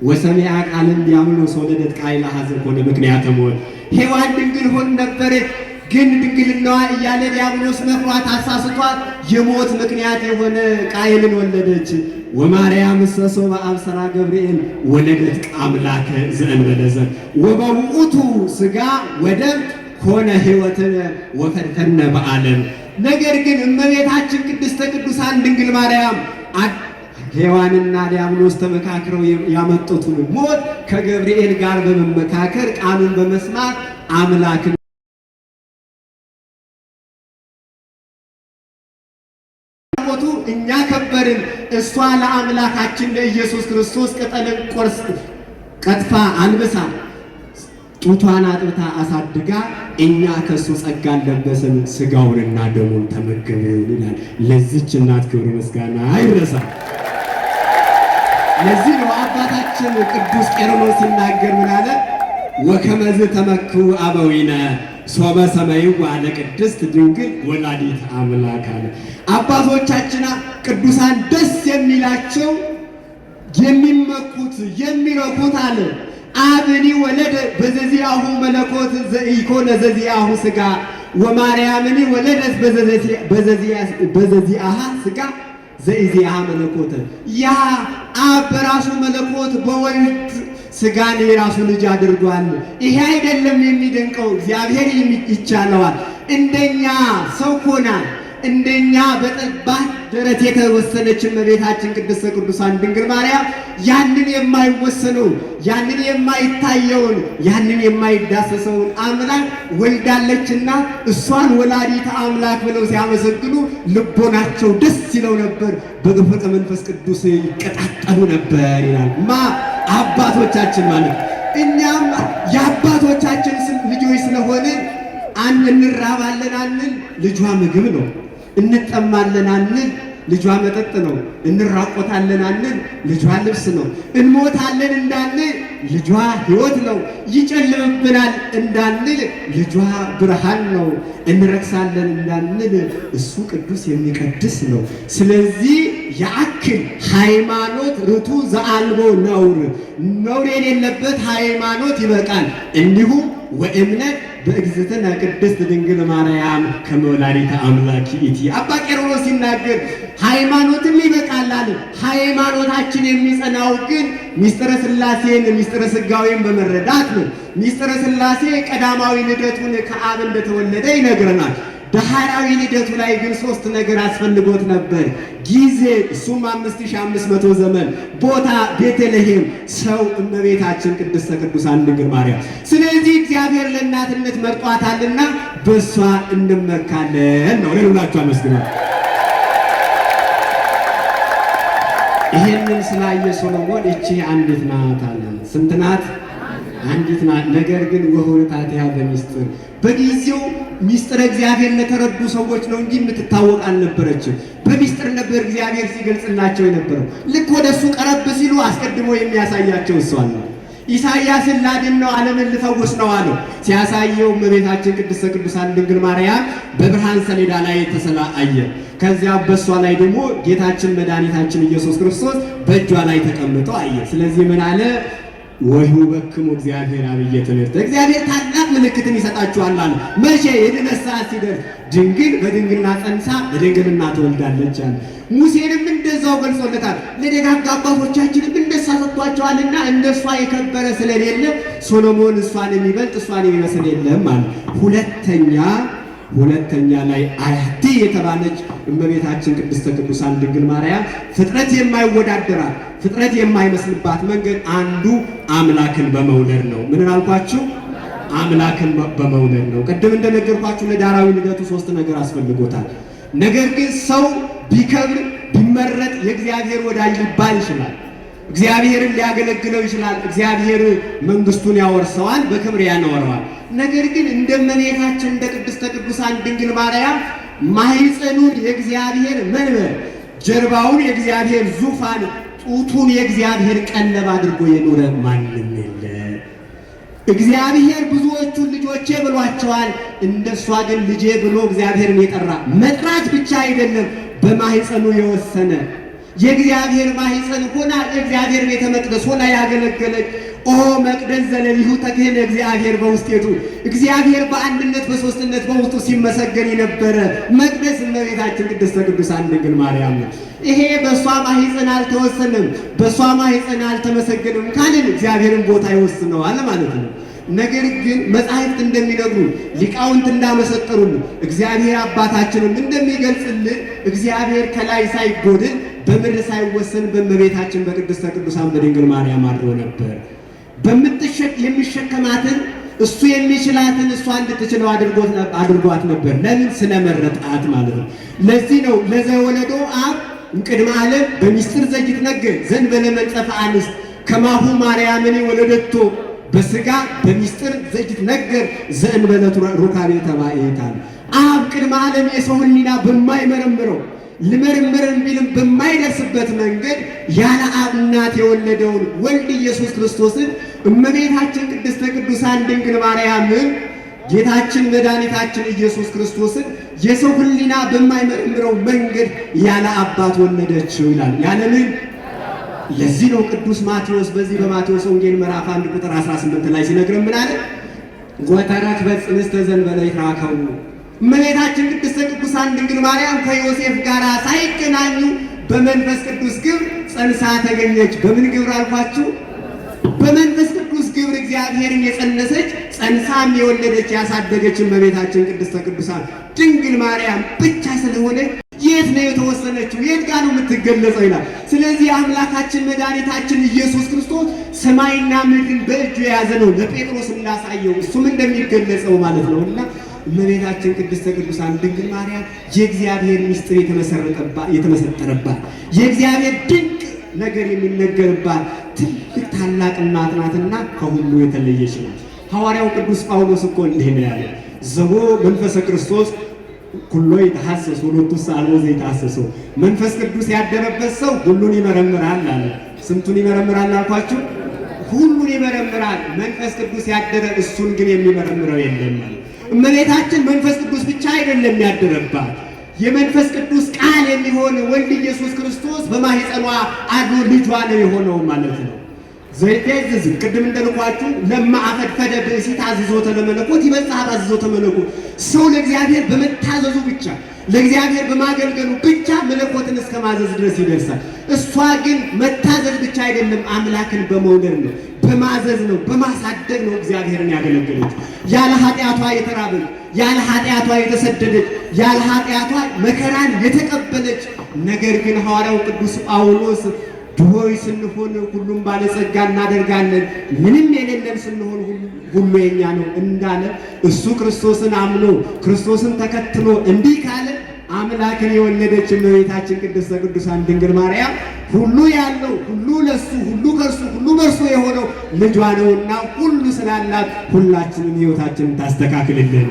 ወሰሚዐ ቃልን ዲያብሎስ ወለደት ቃይል ሐዘን ሆነ ምክንያተ ሞት። ሔዋን ድንግል ሆን ነበረች፣ ግን ድንግልናዋ እያለ ዲያብሎስ መፍሯት አሳስቷት የሞት ምክንያት የሆነ ቃይልን ወለደች። ወማርያም እሰሶ በአብሰራ ገብርኤል ወለደት አምላከ ዘእንበለ ዘር ወበውእቱ ሥጋ ወደም ኮነ ሕይወትን ወፈድፈነ በዓለም። ነገር ግን እመቤታችን ቅድስተ ቅዱሳን ድንግል ማርያም ሔዋንና ዲያብሎስ ተመካክረው ያመጡትን ሞት ከገብርኤል ጋር በመመካከር ቃሉን በመስማት አምላክን ሞቱ እኛ ከበርን። እሷ ለአምላካችን ለኢየሱስ ክርስቶስ ቅጠልን ቆርስ ቀጥፋ አልብሳ ጡቷን አጥብታ አሳድጋ እኛ ከሱ ጸጋ ለበስን፣ ሥጋውንና ደሙን ተመገብን ይላል። ለዚች እናት ክብር ምስጋና አይረሳ። ለዚህ ነው አባታችን ቅዱስ ቄርሎስ ሲናገር ምን አለ? ወከመዝ ተመክሩ አበዊነ ሶበ ሰማይዋ ለቅድስት ድንግል ወላዲት አምላክ አለ። አባቶቻችን ቅዱሳን ደስ የሚላቸው የሚመኩት የሚረኩት አለ። አብኒ ወለደ በዘዚአሁ መለኮት ዘኢኮነ ዘዚአሁ ሥጋ ወማርያምኒ ወለደት በዘዚአሃ ሥጋ ዘኢዚአሃ መለኮት። ያ አብ በራሱ መለኮት በወልድ ሥጋን የራሱ ልጅ አድርጓል። ይሄ አይደለም የሚደንቀው፣ እግዚአብሔር ይቻለዋል። እንደኛ ሰው ሆና እንደኛ በጠባብ ደረት የተወሰነች እመቤታችን ቅድስተ ቅዱሳን ድንግል ማርያም ያንን የማይወሰነውን ያንን የማይታየውን ያንን የማይዳሰሰውን አምላክ ወልዳለችና እሷን ወላዲተ አምላክ ብለው ሲያመሰግኑ ልቦናቸው ደስ ይለው ነበር፣ በግፈተ መንፈስ ቅዱስ ይቀጣጠሉ ነበር ይላል አባቶቻችን ማለት። እኛም የአባቶቻችን ልጆች ስለሆነ እንራባለን አንል፣ ልጇ ምግብ ነው። እንጠማለን አንል፣ ልጇ መጠጥ ነው። እንራቆታለን አንል፣ ልጇ ልብስ ነው። እንሞታለን እንዳንል፣ ልጇ ሕይወት ነው። ይጨልምብናል እንዳንል፣ ልጇ ብርሃን ነው። እንረክሳለን እንዳንል፣ እሱ ቅዱስ የሚቀድስ ነው። ስለዚህ የአክል ሃይማኖት ርቱ ዘአልቦ ነውር፣ ነውር የሌለበት ሃይማኖት ይበቃል። እንዲሁም ወእምነት በእግዝእትነ ቅድስት ድንግል ማርያም ከመ ወላዲተ አምላክ ይእቲ። አባ ቄርሎስ ሲናገር ሃይማኖትም ይበቃል አለ። ሃይማኖታችን የሚጸናው ግን ሚስጥረ ሥላሴን ሚስጥረ ሥጋዌን በመረዳት ነው። ሚስጥረ ሥላሴ ቀዳማዊ ልደቱን ከአብ እንደተወለደ ይነግረናል። ዳህራዊ ልደቱ ላይ ግን 3 ነገር አስፈልጎት ነበር። ጊዜ፣ እሱም 5500 ዘመን፣ ቦታ ቤተልሔም፣ ሰው እመቤታችን ቅድስተ ቅዱሳን ድንግል ማርያም። ስለዚህ እግዚአብሔር ለእናትነት መርጧታልና በእሷ እንመካለን ነው። ለሁላችሁ አመስግኑ። ይሄንን ስላየ ሶሎሞን እቺ አንዲት ናት አለ። ስንት ናት? አንዲት ናት። ነገር ግን ወሁርታቲሃ በሚስጥር በጊዜው ሚስጥረ እግዚአብሔር ለተረዱ ሰዎች ነው እንጂ የምትታወቅ አልነበረችም። በሚስጥር ነበር እግዚአብሔር ሲገልጽላቸው የነበረው። ልክ ወደ እሱ ቀረብ ሲሉ አስቀድሞ የሚያሳያቸው እሷን ነው። ኢሳይያስን ላድን ነው ዓለምን ልፈውስ ነው አለው። ሲያሳየው እመቤታችን ቅድስተ ቅዱሳን ድንግል ማርያም በብርሃን ሰሌዳ ላይ ተስላ አየ። ከዚያ በእሷ ላይ ደግሞ ጌታችን መድኃኒታችን ኢየሱስ ክርስቶስ በእጇ ላይ ተቀምጦ አየ። ስለዚህ ምን አለ? ወይሁበክሙ እግዚአብሔር አብየ ትምህርት፣ እግዚአብሔር ታላቅ ምልክትን ይሰጣችኋል አለ። መቼ? የድነት ሰዓት ሲደርስ ድንግል በድንግልና ጸንሳ በድንግልና ትወልዳለች አለ። ሙሴንም እንደዛው ገልጾለታል። ለደጋግ አባቶቻችንም እንደሳ ሰጥቷቸዋልና እንደሷ የከበረ ስለሌለ ሶሎሞን እሷን የሚበልጥ እሷን የሚመስል የለም አለ። ሁለተኛ ላይ አያቲ የተባለች እመቤታችን ቅድስተ ቅዱሳን ድንግል ማርያም ፍጥረት የማይወዳደራት ፍጥረት የማይመስልባት መንገድ አንዱ አምላክን በመውለድ ነው። ምን አልኳችሁ? አምላክን በመውለድ ነው። ቅድም እንደነገርኳችሁ ለዳህራዊ ልደቱ 3 ነገር አስፈልጎታል። ነገር ግን ሰው ቢከብር ቢመረጥ የእግዚአብሔር ወዳጅ ሊባል ይችላል። እግዚአብሔርን ሊያገለግለው ይችላል። እግዚአብሔር መንግስቱን ያወርሰዋል፣ በክብር ያኖረዋል። ነገር ግን እንደ እመቤታችን እንደ ቅድስተ ቅዱሳን ድንግል ማርያም ማኅፀኑን የእግዚአብሔር መንበር፣ ጀርባውን የእግዚአብሔር ዙፋን፣ ጡቱን የእግዚአብሔር ቀለብ አድርጎ የኖረ ማንም የለ። እግዚአብሔር ብዙዎቹን ልጆቼ ብሏቸዋል። እንደሷ ግን ልጄ ብሎ እግዚአብሔርን የጠራ መጥራት ብቻ አይደለም፣ በማኅፀኑ የወሰነ የእግዚአብሔር ማኅፀን ሆና የእግዚአብሔር ቤተ መቅደስ ሆና ያገለገለች ኦ መቅደስ ዘለሊሁ ተክህነ እግዚአብሔር በውስጤቱ፣ እግዚአብሔር በአንድነት በሶስትነት በውስጡ ሲመሰገን የነበረ መቅደስ እመቤታችን ቅድስተ ቅዱሳን ድንግል ማርያም ነው። ይሄ በእሷ ማኅፀን አልተወሰነም፣ በእሷ ማኅፀን አልተመሰገንም ካልን እግዚአብሔርን ቦታ ይወስነዋል ማለት ነው። ነገር ግን መጻሕፍት እንደሚነግሩ ሊቃውንት እንዳመሰጠሩልን እግዚአብሔር አባታችንም እንደሚገልጽልን እግዚአብሔር ከላይ ሳይጎድል በምድር ሳይወሰን በእመቤታችን በቅድስተ ቅዱሳን በድንግል ማርያም አድሮ ነበር። የሚሸከማትን እሱ የሚችላትን እሷ እንድትችለው አድርጓት ነበር። ለምን? ስለመረጣት ማለት ነው። ለዚህ ነው ለዘወለዶ አብ እምቅድመ ዓለም በሚስጥር ዘይትነገር ዘእንበለ መንጸፈ አንስት ከማሁ ማርያምን ወለደቶ በሥጋ በሚስጥር ዘይትነገር ዘእንበለ ሩካቤ ተባኤታል። አብ ቅድመ ዓለም የሰው ሕሊና በማይመረምረው ልመርምርን ቢልም በማይደርስበት መንገድ ያለ አብ እናት የወለደውን ወልድ ኢየሱስ ክርስቶስን እመቤታችን ቅድስተ ቅዱሳን ድንግል ማርያምን ጌታችን መድኃኒታችን ኢየሱስ ክርስቶስን የሰው ሕሊና በማይመረምረው መንገድ ያለ አባት ወለደችው ይላል። ያለምን ለዚህ ነው ቅዱስ ማቴዎስ በዚህ በማቴዎስ ወንጌል ምዕራፍ 1 ቁጥር 18 ላይ ሲነግረን ምን አለ? ወተረክ በጽንስተ ዘንበለ ይትራከቡ። እመቤታችን ቅድስተ ቅዱሳን ድንግል ማርያም ከዮሴፍ ጋር ሳይገናኙ በመንፈስ ቅዱስ ግብር ጸንሳ ተገኘች። በምን ግብር አልኳችሁ? በመንፈስ ቅዱስ ግብር እግዚአብሔርን የጸነሰች ጸንሳም የወለደች ያሳደገች እመቤታችን ቅድስተ ቅዱሳን ድንግል ማርያም ብቻ ስለሆነ የት ነው የተወሰነችው? የት ጋር ነው የምትገለጸው ይላል። ስለዚህ አምላካችን መድኃኒታችን ኢየሱስ ክርስቶስ ሰማይና ምድርን በእጁ የያዘ ነው። ለጴጥሮስ እንዳሳየው እሱም እንደሚገለጸው ማለት ነውና እመቤታችን ቅድስተ ቅዱሳን ድንግል ማርያም የእግዚአብሔር ምስጢር የተመሰጠረባት የእግዚአብሔር ድንቅ ነገር የሚነገርባት ትልቅ ታላቅ እናት ናትና ከሁሉ የተለየች ናት። ሐዋርያው ቅዱስ ጳውሎስ እኮ እንዲህ ነው ያለው፣ ዘቦ መንፈሰ ክርስቶስ ኩሎ ይተሐሰስ ወሎቱስ አልቦ ዘይተሐሰሶ። መንፈስ ቅዱስ ያደረበት ሰው ሁሉን ይመረምራል አለ። ስንቱን ይመረምራል አልኳችሁ? ሁሉን ይመረምራል። መንፈስ ቅዱስ ያደረ እሱን ግን የሚመረምረው የለም አለ። እመቤታችን መንፈስ ቅዱስ ብቻ አይደለም ያደረባት፣ የመንፈስ ቅዱስ ቃል የሚሆን ወልድ ኢየሱስ ክርስቶስ በማኅፀኗ አድሮ ልጇ ነው የሆነው ማለት ነው። ዘይቴዝዝ ቅድም እንደልኳችሁ ለማ አፈድፈደ ብእሲ ታዝዞተ ለመለኮት ይበጽሕ ታዝዞተ መለኮት። ሰው ለእግዚአብሔር በመታዘዙ ብቻ ለእግዚአብሔር በማገልገሉ ብቻ መለኮትን እስከ ማዘዝ ድረስ ይደርሳል። እሷ ግን መታዘዝ ብቻ አይደለም፣ አምላክን በመውለድ ነው፣ በማዘዝ ነው፣ በማሳደግ ነው እግዚአብሔርን ያገለገለች። ያለ ኃጢአቷ የተራበች፣ ያለ ኃጢአቷ የተሰደደች፣ ያለ ኃጢአቷ መከራን የተቀበለች። ነገር ግን ሐዋርያው ቅዱስ ጳውሎስ ድሆይ ስንሆን ሁሉም ባለጸጋ እናደርጋለን፣ ምንም የሌለን ስንሆን ሁሉ የኛ ነው እንዳለ እሱ ክርስቶስን አምኖ ክርስቶስን ተከትሎ እንዲህ ካለ አምላክን የወለደች እመቤታችን ቅድስተ ቅዱሳን ድንግል ማርያም ሁሉ ያለው ሁሉ ለሱ ሁሉ ከእርሱ ሁሉ በእርሱ የሆነው ልጇ ነውና ሁሉ ስላላት ሁላችንም ሕይወታችንን ታስተካክልልን፣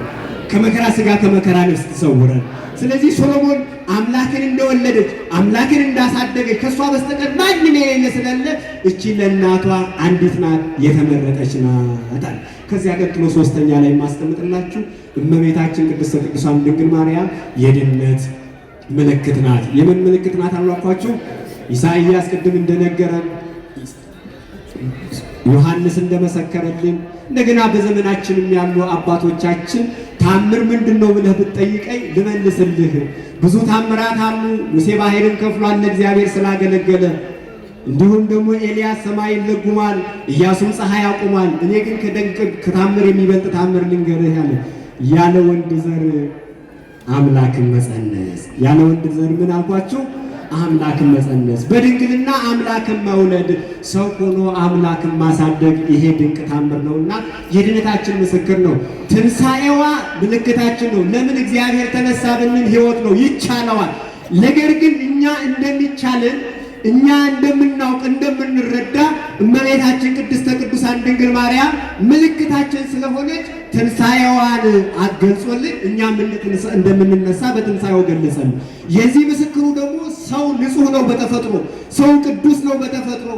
ከመከራ ሥጋ ከመከራ ነፍስ ትሰውረን። ስለዚህ ሶሎሞን አምላክን እንደወለደች አምላክን እንዳሳደገች ከእሷ በስተቀር ማንም የሌለ ስለሌለ እቺ ለእናቷ አንዲት ናት፣ የተመረጠች ናት አለ። ከዚያ ቀጥሎ ሶስተኛ ላይ የማስቀምጥላችሁ እመቤታችን ቅድስተ ቅዱሳን ድንግል ማርያም የድነት ምልክት ናት። የምን ምልክት ናት አሏኳችሁ? ኢሳይያስ ቅድም እንደነገረን ዮሐንስ እንደመሰከረልን እንደገና በዘመናችንም ያሉ አባቶቻችን ታምር ምንድን ነው ብለህ ብትጠይቀኝ ልመልስልህ ብዙ ታምራት አሉ። ሙሴ ባሕርን ከፍሏል ለእግዚአብሔር ስላገለገለ። እንዲሁም ደግሞ ኤልያስ ሰማይን ለጉሟል፣ ኢያሱም ፀሐይ አቁሟል። እኔ ግን ከታምር የሚበልጥ ታምር ልንገርህ ያለ ያለ ወንድ ዘር አምላክን መጸነስ። ያለ ወንድ ዘር ምን አልኳችሁ? አምላክን መጸነስ፣ በድንግልና አምላክን መውለድ፣ ሰው ሆኖ አምላክን ማሳደግ። ይሄ ድንቅ ታምር ነውና የድነታችን ምስክር ነው። ትንሣኤዋ ምልክታችን ነው። ለምን እግዚአብሔር ተነሳ ብንል ሕይወት ነው፣ ይቻለዋል። ነገር ግን እኛ እንደሚቻለን እኛ እንደምናውቅ እንደምንረዳ እመቤታችን ቅድስተ ቅዱሳን ድንግል ማርያም ምልክታችን ስለሆነች ትንሣኤዋን አገልጾልን እኛም እንደምንነሳ በትንሣኤው ገለጸን። የዚህ ምስክሩ ደግሞ ሰው ንጹሕ ነው በተፈጥሮ፣ ሰው ቅዱስ ነው በተፈጥሮ።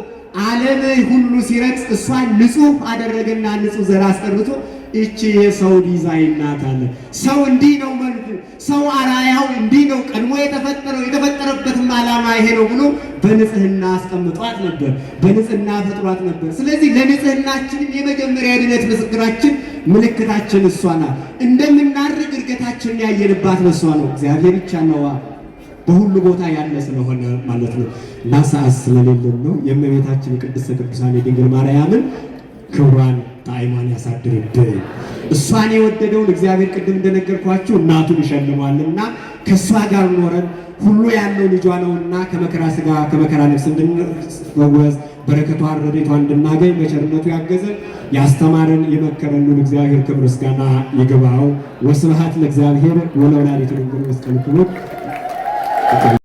ዓለም ሁሉ ሲረክስ እሷን ንጹሕ አደረገና ንጹሕ ዘር አስቀርቶ እቺ የሰው ዲዛይን ናት አለ። ሰው እንዲህ ነው መልኩ፣ ሰው አራያው እንዲህ ነው፣ ቀድሞ የተፈጠረበትም ዓላማ ይሄ ነው ብሎ በንጽህና አስቀምጧት ነበር፣ በንጽህና ፈጥሯት ነበር። ስለዚህ ለንጽህናችንም የመጀመሪያ የድነት ምስክራችን ምልክታችን እሷ ናት። እንደምናርግ እርገታችንን ያየንባት ነው እሷ ነው። እግዚአብሔር ብቻ ነዋ በሁሉ ቦታ ያለ ስለሆነ ማለት ነው። እና ሰዓት ስለሌለን ነው የእመቤታችን ቅድስተ ቅዱሳን የድንግል ማርያምን ክብሯን ጣዕሟን ያሳድርብን። እሷን የወደደውን እግዚአብሔር ቅድም እንደነገርኳችሁ እናቱን ይሸልሟልና ከእሷ ጋር ኖረን ሁሉ ያለው ልጇ ነውና ከመከራ ሥጋ ከመከራ ነፍስ እንድንፈወስ በረከቷን ረድኤቷን እንድናገኝ በቸርነቱ ያገዘን ያስተማረን የመከረንን እግዚአብሔር ክብር ምስጋና ይግባው። ወስብሐት ለእግዚአብሔር ወለወላዲቱ ድንግል ወለመስቀሉ ክቡር።